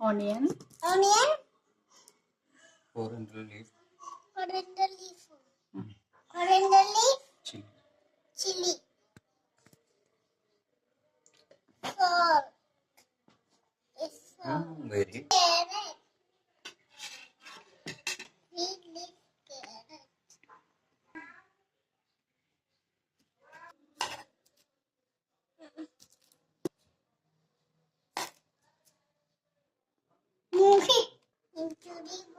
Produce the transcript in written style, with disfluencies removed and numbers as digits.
Onion. Onion. Coriander leaf. Coriander leaf. Coriander leaf. Chili. Chili. Salt. Very. Carrot. Green leaf carrot. Movie. Into the